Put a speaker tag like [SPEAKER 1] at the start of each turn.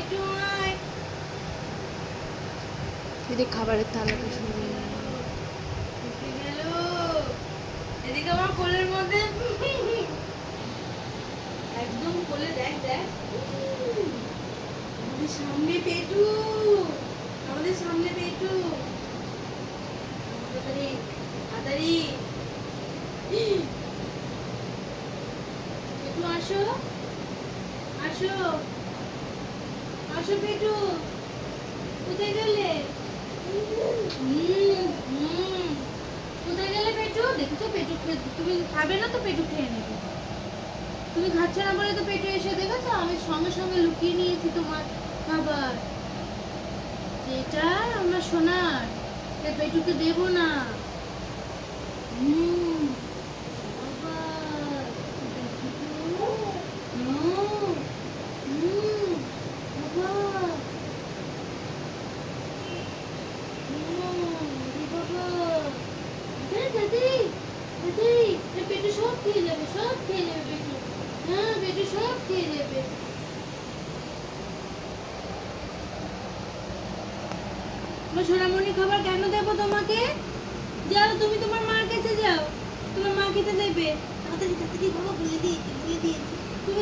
[SPEAKER 1] পেটু আয়।
[SPEAKER 2] দিদি খাবারের থালাটা শুনে
[SPEAKER 1] উঠে গেল। এদিকে আমার কোলের মধ্যে একদম কোলে দেখ দেখ আমাদের সামনে পেটু, আমাদের সামনে পেটু। তাড়াতাড়ি তাড়াতাড়ি পেটু আসো, আসো, আসো পেটু। কোথায় গেলে? কোথায় গেলে পেটু? দেখেছো পেটু তুমি খাবে না তো পেটু খেয়ে নেবে। তুমি খাচ্ছ না বলে তো পেটু এসে দেখেছো আমি সঙ্গে সঙ্গে লুকিয়ে নিয়েছি তোমার খাবার। এটা আমার সোনার, পেটুকে দেবো না। বাবা, বাবা, পেটু সব খেয়ে যাবে, সব খেয়ে যাবে পেটু। হ্যাঁ পেটু সব খেয়ে যাবে। সোনামণি খাবার কেন দেবো তোমাকে? যাও তুমি তোমার মার কাছে যাও, তোমার মা খেতে দেবে। তাড়াতাড়ি তাড়াতাড়ি বাবা বলে দিয়েছি, বলে দিয়েছি। তুমি